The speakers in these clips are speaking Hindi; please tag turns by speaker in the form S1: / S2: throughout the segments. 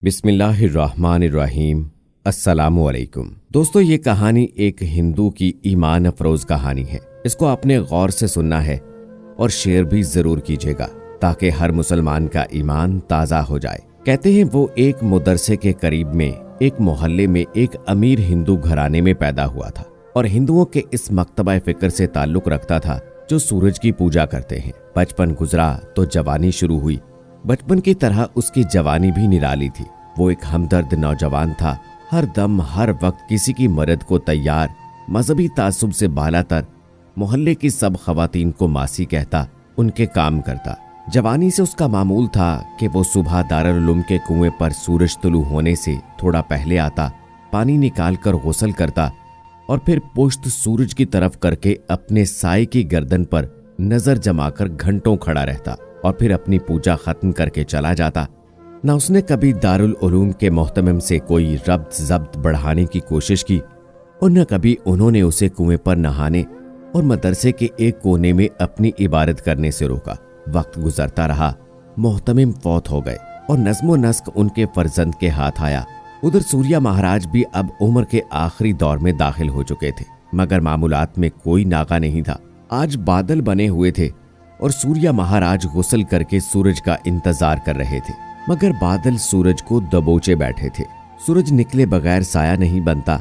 S1: बिस्मिल्लाहिर्रहमानिर्रहीम। अस्सलामुअलैकुम। दोस्तों, ये कहानी एक हिंदू की ईमान अफरोज कहानी है। इसको आपने गौर से सुनना है और शेयर भी जरूर कीजिएगा ताकि हर मुसलमान का ईमान ताज़ा हो जाए। कहते हैं वो एक मदरसे के करीब में एक मोहल्ले में एक अमीर हिंदू घराने में पैदा हुआ था और हिंदुओं के इस मकतबा फिक्र से ताल्लुक रखता था जो सूरज की पूजा करते हैं। बचपन गुजरा तो जवानी शुरू हुई। बचपन की तरह उसकी जवानी भी निराली थी। वो एक हमदर्द नौजवान था, हर दम हर वक्त किसी की मदद को तैयार, मजहबी तासुब से बालातर, मोहल्ले की सब खवातीन को मासी कहता, उनके काम करता। जवानी से उसका मामूल था कि वो सुबह दारुल उलूम के कुएं पर सूरज तुलू होने से थोड़ा पहले आता, पानी निकाल कर गुस्ल करता और फिर पुश्त सूरज की तरफ करके अपने साए की गर्दन पर नजर जमाकर घंटों खड़ा रहता और फिर अपनी पूजा खत्म करके चला जाता। न उसने कभी दारुल उलूम के मोहतमिम से कोई रब्त ज़ब्त बढ़ाने की कोशिश की और न कभी उन्होंने उसे कुएं पर नहाने और मदरसे के एक कोने में अपनी इबादत करने से रोका। वक्त गुजरता रहा, मोहतमिम फौत हो गए और नज़्मो नस्क उनके फर्जंद के हाथ आया। उधर सूर्या महाराज भी अब उम्र के आखिरी दौर में दाखिल हो चुके थे, मगर मामूलात में कोई नागा नहीं था। आज बादल बने हुए थे और सूर्या महाराज गुस्ल करके सूरज का इंतजार कर रहे थे, मगर बादल सूरज को दबोचे बैठे थे। सूरज निकले बगैर साया नहीं बनता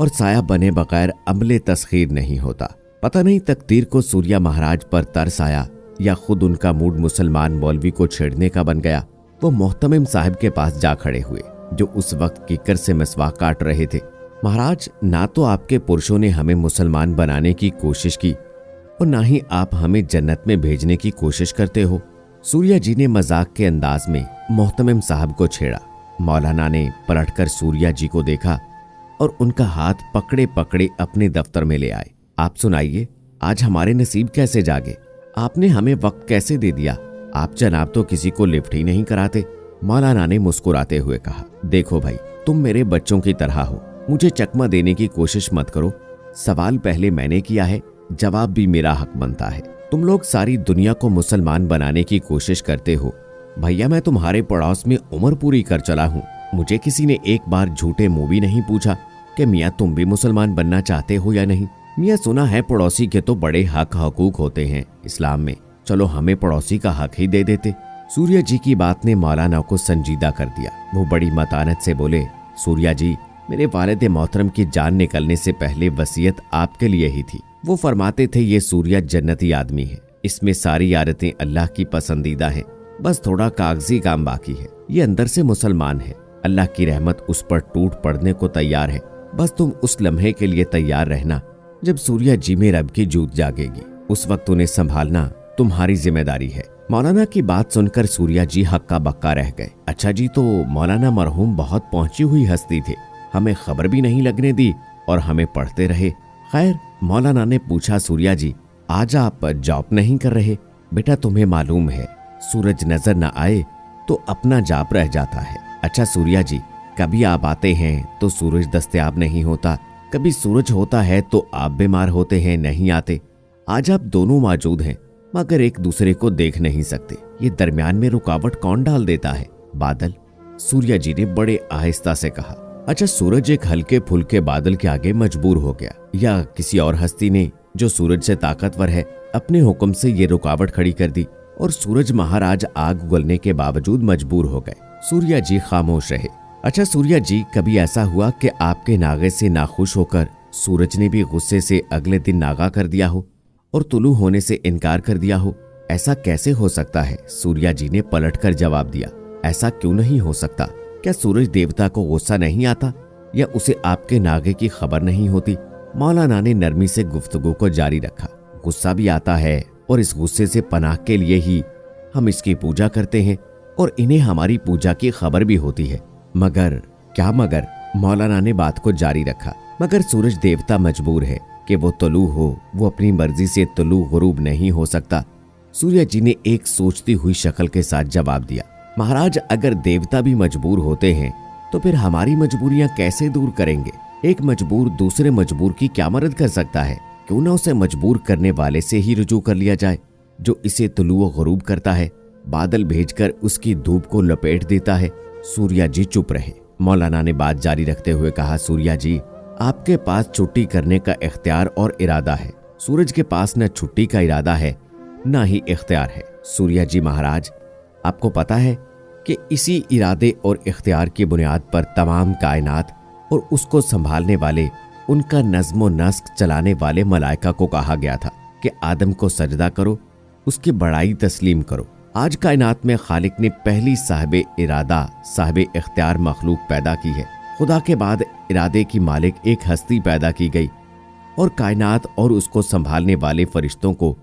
S1: और साया बने बगैर अमले तस्खीर नहीं होता। पता नहीं तकदीर को सूर्या महाराज पर तरस आया या खुद उनका मूड मुसलमान मौलवी को छेड़ने का बन गया। वो मोहतमिम साहब के पास जा खड़े हुए जो उस वक्त कीकर से मिसवाक काट रहे थे। महाराज, ना तो आपके पुरुषों ने हमें मुसलमान बनाने की कोशिश की और ना ही आप हमें जन्नत में भेजने की कोशिश करते हो। सूर्या जी ने मजाक के अंदाज में मोहतमिम साहब को छेड़ा। मौलाना ने पलटकर सूर्या जी को देखा और उनका हाथ पकड़े पकड़े अपने दफ्तर में ले आए। आप सुनाइए, आज हमारे नसीब कैसे जागे? आपने हमें वक्त कैसे दे दिया? आप जनाब तो किसी को लिफ्ट ही नहीं कराते। मौलाना ने मुस्कुराते हुए कहा, देखो भाई, तुम मेरे बच्चों की तरह हो, मुझे चकमा देने की कोशिश मत करो। सवाल पहले मैंने किया है, जवाब भी मेरा हक बनता है। तुम लोग सारी दुनिया को मुसलमान बनाने की कोशिश करते हो। भैया, मैं तुम्हारे पड़ोस में उम्र पूरी कर चला हूँ। मुझे किसी ने एक बार झूठे मुंह भी नहीं पूछा कि मियाँ तुम भी मुसलमान बनना चाहते हो या नहीं। मियाँ, सुना है पड़ोसी के तो बड़े हक हकूक होते हैं इस्लाम में, चलो हमें पड़ोसी का हक ही दे देते। सूर्या जी की बात ने मौलाना को संजीदा कर दिया। वो बड़ी मतानत से बोले, सूर्या जी, मेरे वालिद मोहतरम की जान निकलने से पहले वसीयत आपके लिए ही थी। वो फरमाते थे, ये सूर्या जन्नती आदमी है, इसमें सारी आदतें अल्लाह की पसंदीदा हैं, बस थोड़ा कागजी काम बाकी है। ये अंदर से मुसलमान है, अल्लाह की रहमत उस पर टूट पड़ने को तैयार है। बस तुम उस लम्हे के लिए तैयार रहना जब सूर्या जी में रब की जूत जागेगी। उस वक्त उन्हें संभालना तुम्हारी जिम्मेदारी है। मौलाना की बात सुनकर सूर्या जी हक्का बक्का रह गए। अच्छा जी, तो मौलाना मरहूम बहुत पहुंची हुई हस्ती थे, हमें खबर भी नहीं लगने दी और हमें पढ़ते रहे। खैर, मौलाना ने पूछा, सूर्या जी, आज आप जॉब नहीं कर रहे? बेटा, तुम्हें मालूम है सूरज नजर न आए तो अपना जाप रह जाता है। अच्छा सूर्या जी, कभी आप आते हैं तो सूरज दस्तयाब नहीं होता, कभी सूरज होता है तो आप बीमार होते हैं, नहीं आते। आज आप दोनों मौजूद हैं मगर एक दूसरे को देख नहीं सकते। ये दरमियान में रुकावट कौन डाल देता है? बादल, सूर्या जी ने बड़े आहिस्ता से कहा। अच्छा, सूरज एक हल्के फुल्के बादल के आगे मजबूर हो गया या किसी और हस्ती ने जो सूरज से ताकतवर है अपने हुक्म से ये रुकावट खड़ी कर दी और सूरज महाराज आग उगलने के बावजूद मजबूर हो गए। सूर्या जी खामोश रहे। अच्छा सूर्या जी, कभी ऐसा हुआ कि आपके नागे से नाखुश होकर सूरज ने भी गुस्से से अगले दिन नागा कर दिया हो और तुलू होने से इनकार कर दिया हो? ऐसा कैसे हो सकता है? सूर्या जी ने पलटकर जवाब दिया, ऐसा क्यों नहीं हो सकता? क्या सूरज देवता को गुस्सा नहीं आता या उसे आपके नागे की खबर नहीं होती? मौलाना ने नरमी से गुफ्तगू को जारी रखा। गुस्सा भी आता है और इस गुस्से से पनाह के लिए ही हम इसकी पूजा करते हैं और इन्हें हमारी पूजा की खबर भी होती है। मगर क्या मगर? मौलाना ने बात को जारी रखा, मगर सूरज देवता मजबूर है कि वो तुलू हो, वो अपनी मर्जी से तुलू गुरूब नहीं हो सकता। सूर्या जी ने एक सोचती हुई शक्ल के साथ जवाब दिया, महाराज, अगर देवता भी मजबूर होते हैं तो फिर हमारी मजबूरियां कैसे दूर करेंगे? एक मजबूर दूसरे मजबूर की क्या मदद कर सकता है? क्यों ना उसे मजबूर करने वाले से ही रुजू कर लिया जाए जो इसे तुलू व गुरूब करता है, बादल भेजकर उसकी धूप को लपेट देता है सूर्या जी चुप रहे। मौलाना ने बात जारी रखते हुए कहा, सूर्या जी, आपके पास छुट्टी करने का इख्तियार और इरादा है। सूरज के पास न छुट्टी का इरादा है न ही इख्तियार है। सूर्या जी महाराज, आपको पता है कि इसी इरादे और इख्तियार की बुनियाद पर तमाम कायनात और उसको संभालने वाले, उनका नज़्म व नस्क चलाने वाले मलाइका को कहा गया था कि आदम को सजदा करो, उसकी बड़ाई तस्लीम करो। आज कायनात में खालिक ने पहली साहिबे इरादा, साहिबे इख्तियार मखलूक पैदा की है। खुदा के बाद इरादे की मालिक एक हस्ती पैदा की गई और कायनात और उसको संभालने वाले फरिश्तों को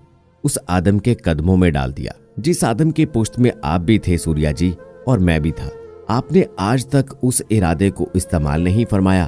S1: उस आदम के कदमों में डाल दिया, जिस आदम की पुश्त में आप भी थे सूर्या जी, और मैं भी था। आपने आज तक उस इरादे को इस्तेमाल नहीं फरमाया,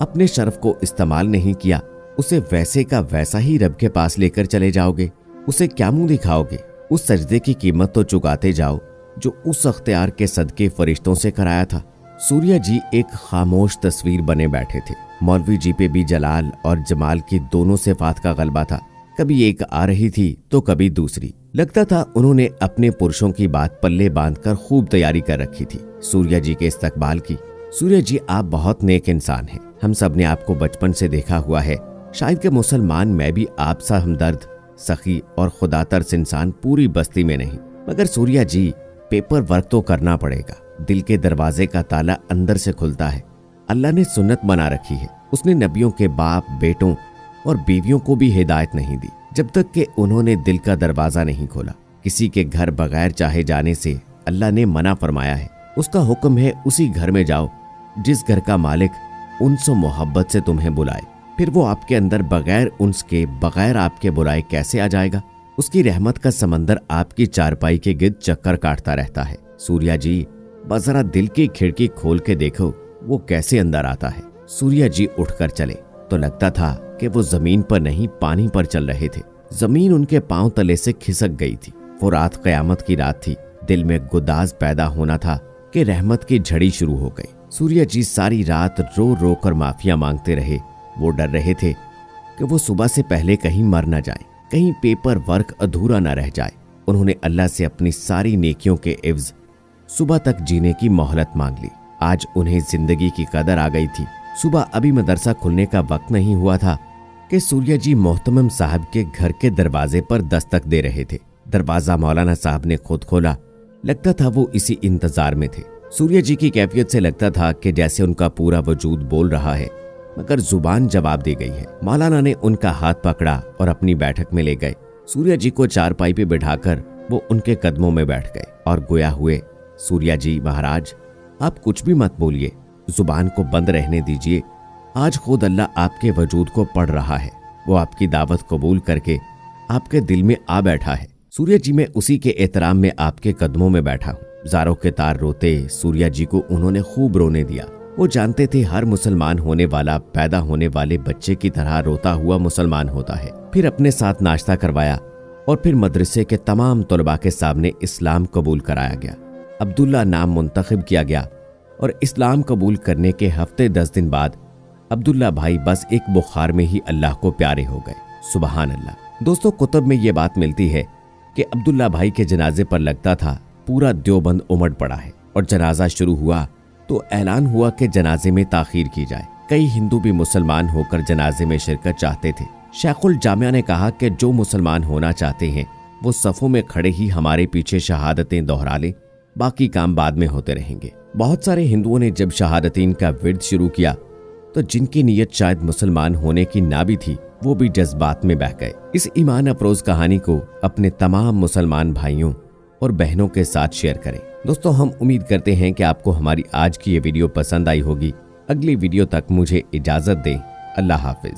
S1: अपने शर्फ को इस्तेमाल नहीं किया। उसे वैसे का वैसा ही रब के पास लेकर चले जाओगे, उसे क्या मुंह दिखाओगे? उस सजदे की कीमत तो चुकाते जाओ जो उस अख्तियार के सदके फरिश्तों से कराया था। सूर्या जी एक खामोश तस्वीर बने बैठे थे। मौलवी जी पे भी जलाल और जमाल की दोनों सिफात का गलबा था। कभी एक आ रही थी तो कभी दूसरी। लगता था उन्होंने अपने पुरुषों की बात पल्ले बांधकर खूब तैयारी कर रखी थी सूर्या जी के इस्तकबाल की। सूर्या जी, आप बहुत नेक इंसान हैं। हम सब ने आपको बचपन से देखा हुआ है। शायद के मुसलमान मैं भी आप सा हमदर्द, सखी और खुदा तरस इंसान पूरी बस्ती में नहीं। मगर सूर्या जी, पेपर वर्क तो करना पड़ेगा। दिल के दरवाजे का ताला अंदर से खुलता है। अल्लाह ने सुन्नत बना रखी है। उसने नबियों के बाप, बेटों और बीवियों को भी हिदायत नहीं दी जब तक कि उन्होंने दिल का दरवाजा नहीं खोला। किसी के घर बगैर चाहे जाने से अल्लाह ने मना फरमाया है। उसका हुक्म है उसी घर में जाओ जिस घर का मालिक उनसे मोहब्बत से तुम्हें बुलाए। फिर वो आपके अंदर बगैर उन्स के, बगैर आपके बुलाए कैसे आ जाएगा? उसकी रहमत का समंदर आपकी चारपाई के गिर्द चक्कर काटता रहता है। सूर्या जी, बस जरा दिल की खिड़की खोल के देखो वो कैसे अंदर आता है। सूर्या जी उठकर चले तो लगता था कि वो जमीन पर नहीं, पानी पर चल रहे थे। जमीन उनके पांव तले से खिसक गई थी। वो रात कयामत की रात थी। दिल में गुदाज पैदा होना था कि रहमत की झड़ी शुरू हो गई। सूर्या जी सारी रात रो रो कर माफिया मांगते रहे। वो डर रहे थे कि वो सुबह से पहले कहीं मर न जाए, कहीं पेपर वर्क अधूरा न रह जाए। उन्होंने अल्लाह से अपनी सारी नेकियों के एवज सुबह तक जीने की मोहलत मांग ली। आज उन्हें जिंदगी की कदर आ गई थी। सुबह अभी मदरसा खुलने का वक्त नहीं हुआ था कि सूर्या जी मोहतमम साहब के घर के दरवाजे पर दस्तक दे रहे थे। दरवाजा मौलाना साहब ने खुद खोला। लगता था वो इसी इंतजार में थे। सूर्या जी की कैफियत से लगता था कि जैसे उनका पूरा वजूद बोल रहा है, मगर जुबान जवाब दे गई है। मौलाना ने उनका हाथ पकड़ा और अपनी बैठक में ले गए। सूर्या जी को चारपाई पे बिठाकर वो उनके कदमों में बैठ गए और गोया हुए, सूर्या जी महाराज, आप कुछ भी मत बोलिए, जुबान को बंद रहने दीजिए। आज खुद अल्लाह आपके वजूद को पढ़ रहा है। वो आपकी दावत कबूल करके आपके दिल में आ बैठा है। सूर्या जी, मैं उसी के एहतराम में आपके कदमों में बैठा हूँ। ज़ारों के तार रोते सूर्या जी को उन्होंने खूब रोने दिया। वो जानते थे हर मुसलमान होने वाला पैदा होने वाले बच्चे की तरह रोता हुआ मुसलमान होता है। फिर अपने साथ नाश्ता करवाया और फिर मदरसे के तमाम तलबा के सामने इस्लाम कबूल कराया गया। अब्दुल्ला नाम मुंतखब किया गया और इस्लाम कबूल करने के हफ्ते 10 दिन बाद अब्दुल्ला भाई बस एक बुखार में ही अल्लाह को प्यारे हो गए। सुबहान अल्लाह। दोस्तों, कुतुब में ये बात मिलती है कि अब्दुल्ला भाई के जनाजे पर लगता था पूरा देवबंद उमड़ पड़ा है और जनाजा शुरू हुआ तो ऐलान हुआ कि जनाजे में ताखीर की जाए। कई हिंदू भी मुसलमान होकर जनाजे में शिरकत चाहते थे। शेखुल जामिया ने कहा कि जो मुसलमान होना चाहते हैं वो सफ़ों में खड़े ही हमारे पीछे शहादतें दोहरा लें, बाकी काम बाद में होते रहेंगे। बहुत सारे हिंदुओं ने जब शहादतीन का विर्द शुरू किया तो जिनकी नीयत शायद मुसलमान होने की ना भी थी, वो भी जज्बात में बह गए। इस ईमान अफरोज कहानी को अपने तमाम मुसलमान भाइयों और बहनों के साथ शेयर करें। दोस्तों, हम उम्मीद करते हैं कि आपको हमारी आज की ये वीडियो पसंद आई होगी। अगली वीडियो तक मुझे इजाजत दें। अल्लाह हाफिज।